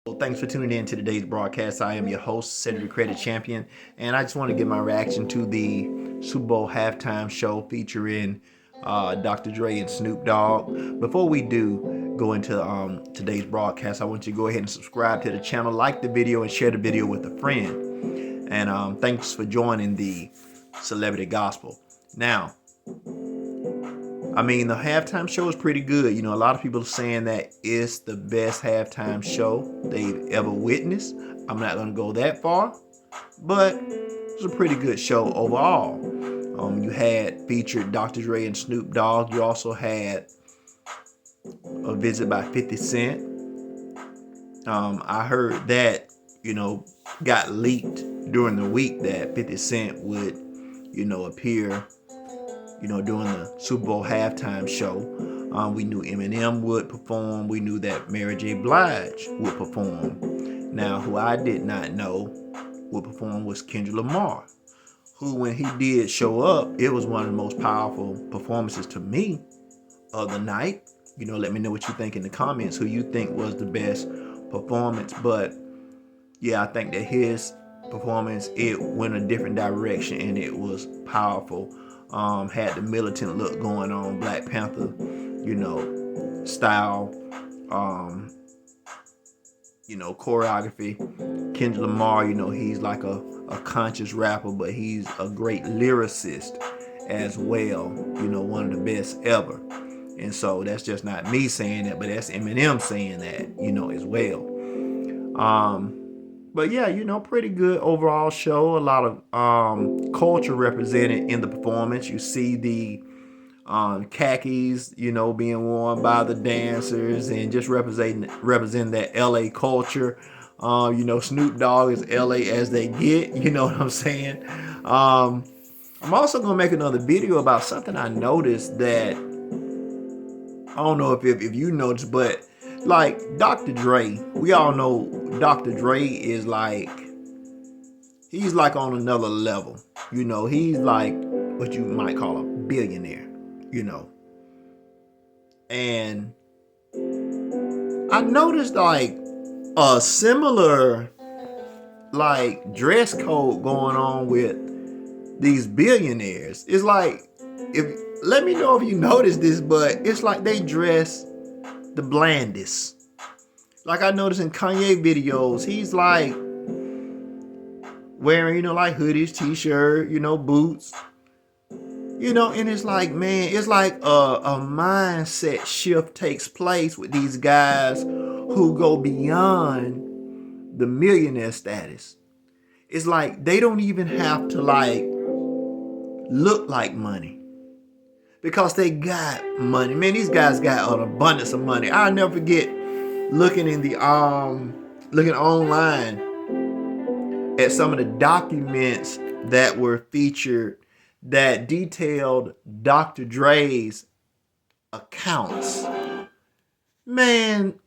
Well, thanks for tuning in to today's broadcast. I am your host, Cedric Credit Champion, and I just want to give my reaction to the Super Bowl halftime show featuring Dr. Dre and Snoop Dogg. Before we do go into today's broadcast, I want you to go ahead and subscribe to the channel, like the video, and share the video with a friend. And thanks for joining the Celebrity Gospel. Now, the halftime show is pretty good. A lot of people are saying that it's the best halftime show they've ever witnessed. I'm not going to go that far, but it's a pretty good show overall. You had featured Dr. Dre and Snoop Dogg. You also had a visit by 50 Cent. I heard that, got leaked during the week that 50 Cent would, appear during the Super Bowl halftime show. We knew Eminem would perform. We knew that Mary J. Blige would perform. Now, who I did not know would perform was Kendrick Lamar, who, when he did show up, it was one of the most powerful performances to me of the night. Let me know what you think in the comments, who you think was the best performance. But yeah, I think that his performance, it went a different direction and it was powerful. Had the militant look going on, Black Panther, style, choreography. Kendrick Lamar, he's like a conscious rapper, but he's a great lyricist as well, one of the best ever. And so that's just not me saying that, but that's Eminem saying that, as well. But yeah, pretty good overall show. A lot of culture represented in the performance. You see the khakis, being worn by the dancers and just representing that LA culture. Snoop Dogg is LA as they get, you know what I'm saying? I'm also gonna make another video about something I noticed that I don't know if you noticed, but like Dr. Dre, we all know Dr. Dre is he's like on another level. He's like what you might call a billionaire, And I noticed like a similar dress code going on with these billionaires. It's like, let me know if you noticed this, but it's like they dress the blandest. Like I noticed in Kanye videos, he's like wearing, like hoodies, t-shirt, boots, and it's like, man, it's like a mindset shift takes place with these guys who go beyond the millionaire status. It's like they don't even have to look like money because they got money. Man, these guys got an abundance of money. I'll never forget looking in the looking online at some of the documents that were featured that detailed Dr. Dre's accounts. Man,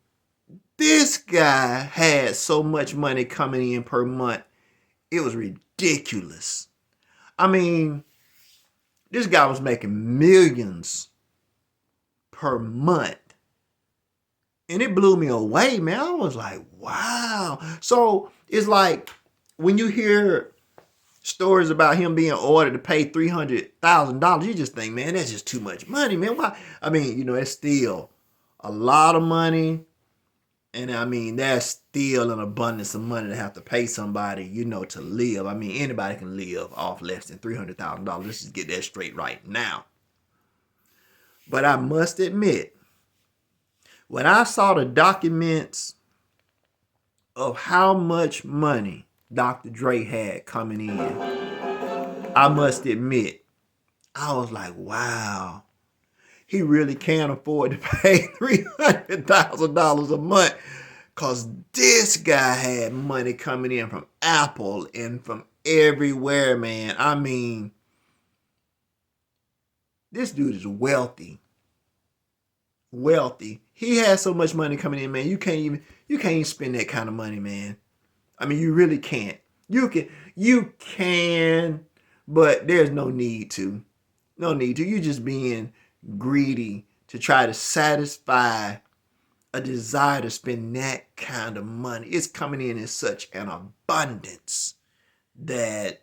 this guy had so much money coming in per month. It was ridiculous. This guy was making millions per month. And it blew me away, man. I was like, wow. So it's like when you hear stories about him being ordered to pay $300,000, you just think, man, that's just too much money, man. Why? It's still a lot of money. And that's still an abundance of money to have to pay somebody, to live. Anybody can live off less than $300,000. Let's just get that straight right now. But I must admit, when I saw the documents of how much money Dr. Dre had coming in, I must admit, I was like, wow, he really can't afford to pay $300,000 a month, because this guy had money coming in from Apple and from everywhere, man. This dude is wealthy. He has so much money coming in, man. You can't even spend that kind of money, man. You really can't. You can, but there's no need to. No need to. You're just being greedy to try to satisfy a desire to spend that kind of money. It's coming in such an abundance that,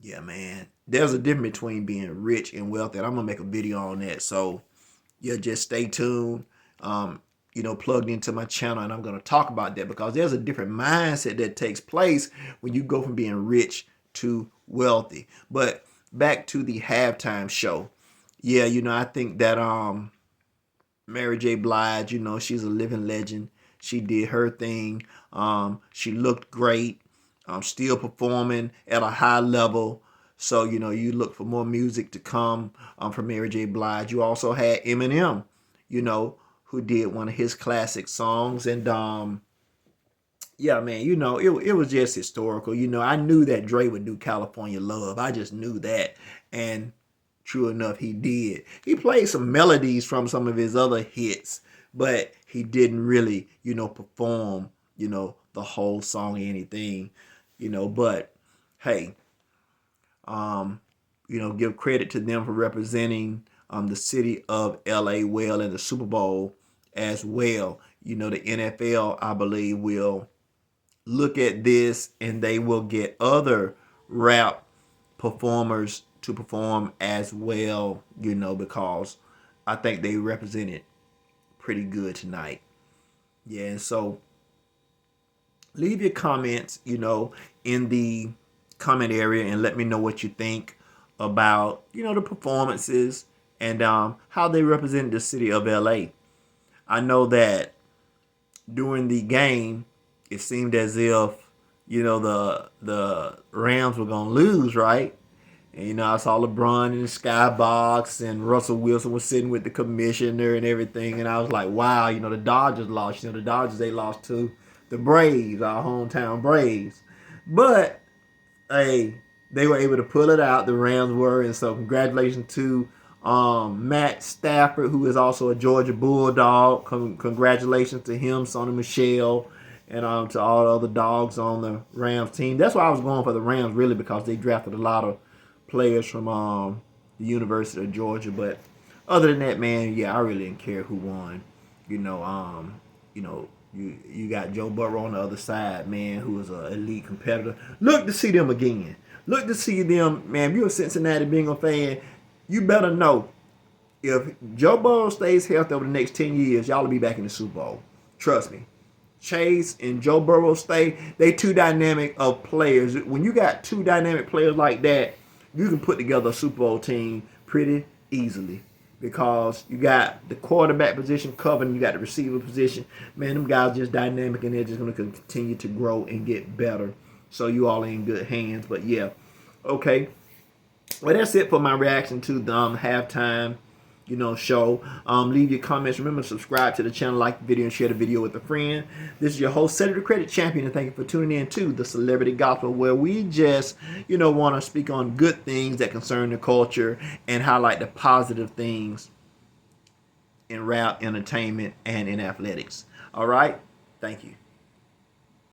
yeah, man, there's a difference between being rich and wealthy. And I'm going to make a video on that. So, yeah, just stay tuned. Plugged into my channel, and I'm going to talk about that because there's a different mindset that takes place when you go from being rich to wealthy. But back to the halftime show. Yeah, I think that Mary J. Blige, she's a living legend. She did her thing. She looked great. Still performing at a high level. So, you look for more music to come from Mary J. Blige. You also had Eminem, who did one of his classic songs. And yeah, man, it was just historical. I knew that Dre would do California Love. I just knew that. And true enough, he did. He played some melodies from some of his other hits, but he didn't really, perform, the whole song or anything, but hey, give credit to them for representing the city of LA well in the Super Bowl as well. The NFL, I believe, will look at this and they will get other rap performers to perform as well, because I think they represented pretty good tonight. Yeah, and so leave your comments, in the comment area and let me know what you think about, the performances and how they represent the city of LA. I know that during the game, it seemed as if, the Rams were going to lose, right? And, I saw LeBron in the skybox and Russell Wilson was sitting with the commissioner and everything. And I was like, wow, the Dodgers lost. The Dodgers, they lost to the Braves, our hometown Braves. But, hey, they were able to pull it out. The Rams were. And so congratulations to Matt Stafford, who is also a Georgia Bulldog. Congratulations to him, Sonny Michelle, and to all the other dogs on the Rams team. That's why I was going for the Rams, really, because they drafted a lot of players from the University of Georgia. But other than that, man, yeah, I really didn't care who won. You got Joe Burrow on the other side, man, who is an elite competitor. Look to see them again. Look to see them, man. If you're a Cincinnati Bengals fan, you better know if Joe Burrow stays healthy over the next 10 years, y'all will be back in the Super Bowl. Trust me. Chase and Joe Burrow they two dynamic of players. When you got two dynamic players like that, you can put together a Super Bowl team pretty easily because you got the quarterback position covered and you got the receiver position. Man, them guys just dynamic and they're just going to continue to grow and get better. So you all in good hands. But yeah, okay. Well, that's it for my reaction to the halftime, show. Leave your comments. Remember to subscribe to the channel, like the video, and share the video with a friend. This is your host, Senator Credit Champion, and thank you for tuning in to the Celebrity Gospel, where we just, want to speak on good things that concern the culture and highlight the positive things in rap, entertainment, and in athletics. All right? Thank you.